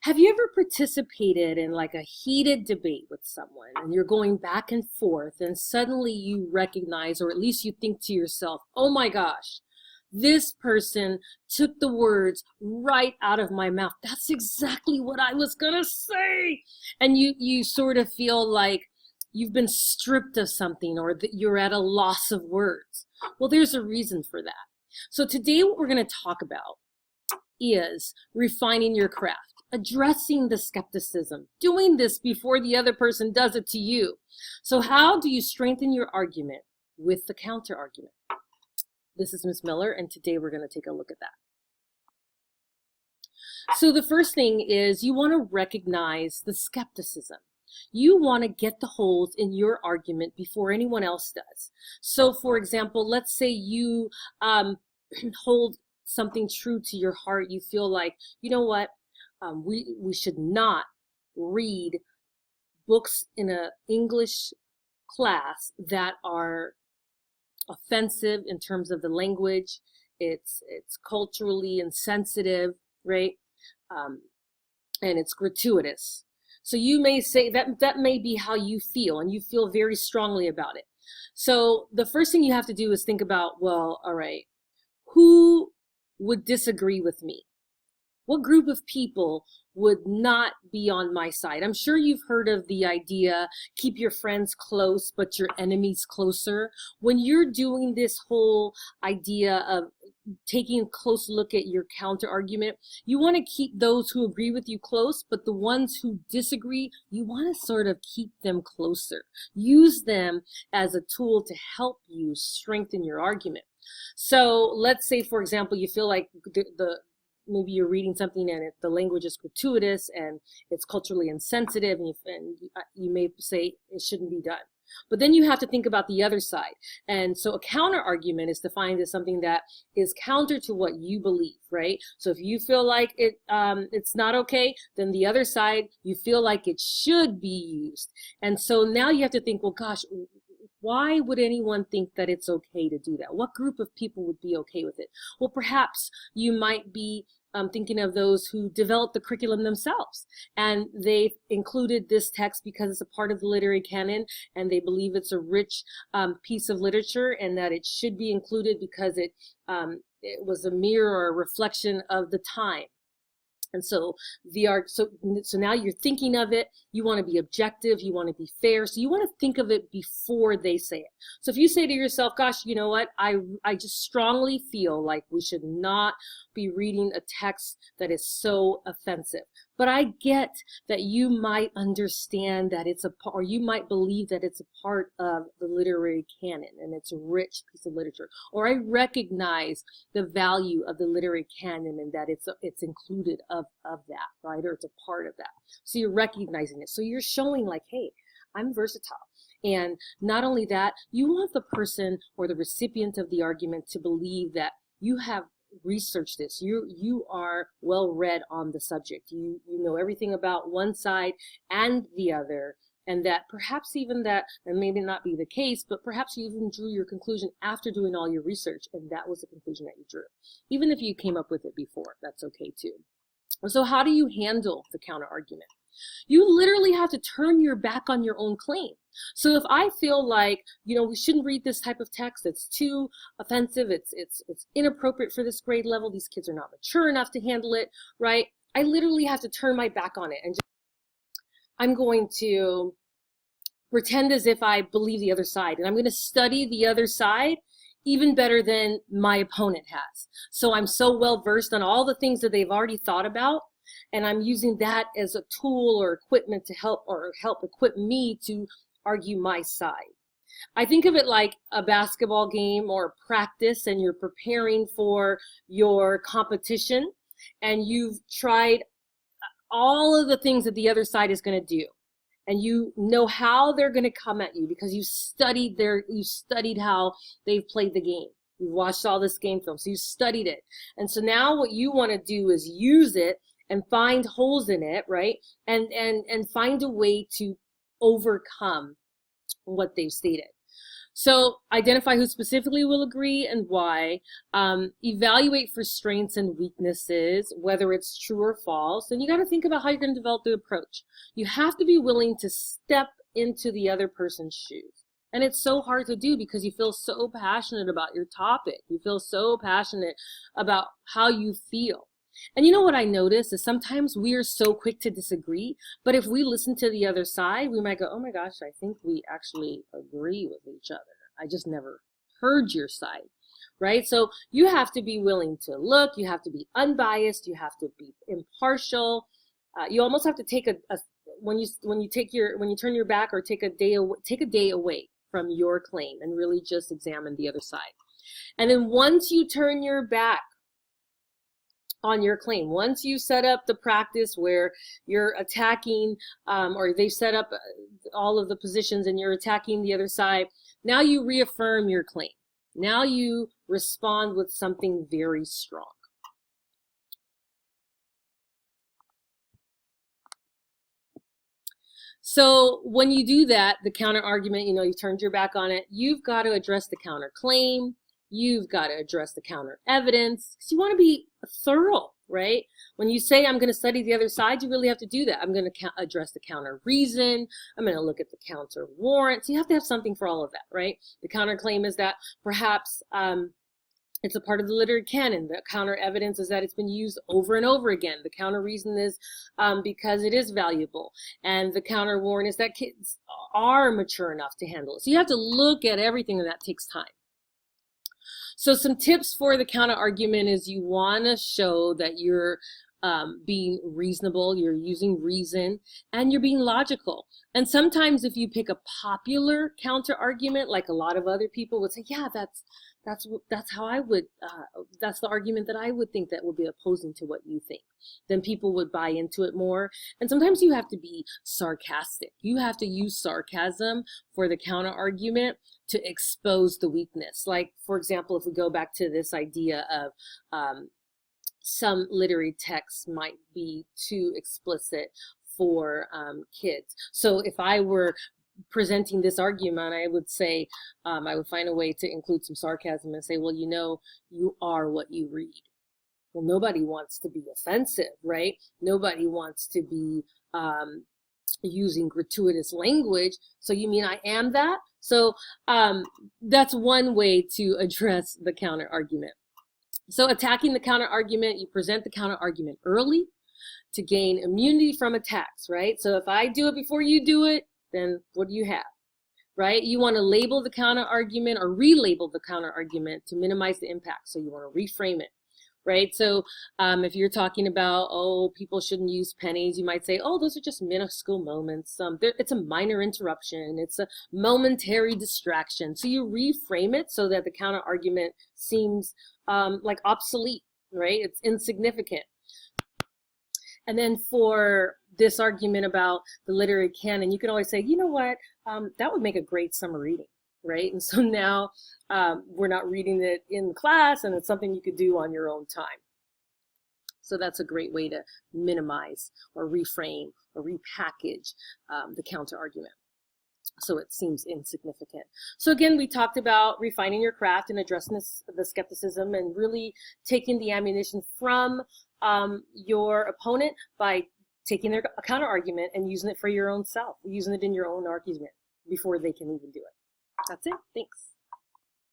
Have you ever participated in like a heated debate with someone and you're going back and forth and suddenly you recognize, or at least you think to yourself, oh my gosh, this person took the words right out of my mouth. That's exactly what I was gonna say. And you sort of feel like you've been stripped of something or that you're at a loss of words. Well, there's a reason for that. So today what we're gonna talk about is refining your craft, addressing the skepticism, doing this before the other person does it to you. So how do you strengthen your argument with the counter argument? This is Ms. Miller, and today we're going to take a look at that. So the first thing is you want to recognize the skepticism. You want to get the holes in your argument before anyone else does. So for example, let's say you hold something true to your heart. You feel like, you know what, we should not read books in an English class that are offensive in terms of the language. It's culturally insensitive, right? And it's gratuitous. So you may say that may be how you feel, and you feel very strongly about it. So the first thing you have to do is think about, well, all right, who would disagree with me? What group of people would not be on my side? I'm sure you've heard of the idea, keep your friends close, but your enemies closer. When you're doing this whole idea of taking a close look at your counter argument, you want to keep those who agree with you close, but the ones who disagree, you want to sort of keep them closer. Use them as a tool to help you strengthen your argument. So let's say, for example, you feel like maybe you're reading something and the language is gratuitous and it's culturally insensitive, and you may say it shouldn't be done. But then you have to think about the other side. And so a counter argument is defined as something that is counter to what you believe, right? So if you feel like it's not okay, then the other side, you feel like it should be used. And so now you have to think, well, gosh, why would anyone think that it's okay to do that? What group of people would be okay with it? Well, perhaps you might be thinking of those who developed the curriculum themselves, and they've included this text because it's a part of the literary canon, and they believe it's a rich piece of literature, and that it should be included because it was a mirror or a reflection of the time. And so so now you're thinking of it, you want to be objective, you want to be fair, so you want to think of it before they say it. So if you say to yourself, gosh, you know what, I just strongly feel like we should not be reading a text that is so offensive. But I get that you might understand that it's or you might believe that it's a part of the literary canon and it's a rich piece of literature. Or I recognize the value of the literary canon and that it's included of that, right? Or it's a part of that. So you're recognizing it. So you're showing like, hey, I'm versatile. And not only that, you want the person or the recipient of the argument to believe that you have research this. You are well read on the subject. You know everything about one side and the other, and that perhaps even that, and maybe not be the case, but perhaps you even drew your conclusion after doing all your research, and that was the conclusion that you drew. Even if you came up with it before, that's okay too. So how do you handle the counter argument? You literally have to turn your back on your own claim. So if I feel like, you know, we shouldn't read this type of text, it's too offensive, it's inappropriate for this grade level, these kids are not mature enough to handle it, right? I literally have to turn my back on it, and I'm going to pretend as if I believe the other side, and I'm going to study the other side even better than my opponent has. So I'm so well versed on all the things that they've already thought about, and I'm using that as a tool or equipment to help equip me to argue my side. I think of it like a basketball game or practice, and you're preparing for your competition, and you've tried all of the things that the other side is going to do, and you know how they're going to come at you because you studied how they've played the game. You've watched all this game film, so you studied it. And so now what you want to do is use it and find holes in it, right? And find a way to overcome what they've stated. So identify who specifically will agree and why. Evaluate for strengths and weaknesses, whether it's true or false. And you got to think about how you're going to develop the approach. You have to be willing to step into the other person's shoes. And it's so hard to do because you feel so passionate about your topic. You feel so passionate about how you feel. And you know what I notice is sometimes we are so quick to disagree, but if we listen to the other side, we might go, oh my gosh, I think we actually agree with each other. I just never heard your side, right? So you have to be willing to look, you have to be unbiased, you have to be impartial. You almost have to take when you turn your back or take a day away from your claim and really just examine the other side. And then once you turn your back on your claim, once you set up the practice where you're attacking, or they've set up all of the positions and you're attacking the other side, now you reaffirm your claim. Now you respond with something very strong. So when you do that, the counter argument, you turned your back on it, you've got to address the counterclaim. You've got to address the counter evidence because you want to be thorough, right? When you say I'm going to study the other side, you really have to do that. I'm going to address the counter reason. I'm going to look at the counter warrant. So you have to have something for all of that, right? The counterclaim is that perhaps it's a part of the literary canon. The counter evidence is that it's been used over and over again. The counter reason is because it is valuable. And the counter warrant is that kids are mature enough to handle it. So you have to look at everything, and that takes time. So some tips for the counter argument is you want to show that you're being reasonable, you're using reason, and you're being logical. And sometimes if you pick a popular counter argument, like a lot of other people would say, yeah, that's how I would, that's the argument that I would think that would be opposing to what you think, then people would buy into it more. And sometimes you have to be sarcastic. You have to use sarcasm for the counter argument to expose the weakness. Like, for example, if we go back to this idea of some literary texts might be too explicit for kids. So if I were presenting this argument, I would say, I would find a way to include some sarcasm and say, well, you are what you read. Well, nobody wants to be offensive, right? Nobody wants to be using gratuitous language. So you mean I am that? So that's one way to address the counter argument. So attacking the counter argument, you present the counter argument early to gain immunity from attacks, right? So if I do it before you do it, then what do you have, right? You want to label the counter argument or relabel the counter argument to minimize the impact. So you want to reframe it, right? So if you're talking about, oh, people shouldn't use pennies, you might say, oh, those are just minuscule moments. It's a minor interruption. It's a momentary distraction. So you reframe it so that the counter argument seems like obsolete, right? It's insignificant. And then for this argument about the literary canon, you can always say, you know what, that would make a great summer reading, right? And so now we're not reading it in class, and it's something you could do on your own time. So that's a great way to minimize or reframe or repackage the counter argument, so it seems insignificant. So again, we talked about refining your craft and addressing the skepticism and really taking the ammunition from your opponent by taking their counter argument and using it for your own self, using it in your own argument before they can even do it. That's it. Thanks.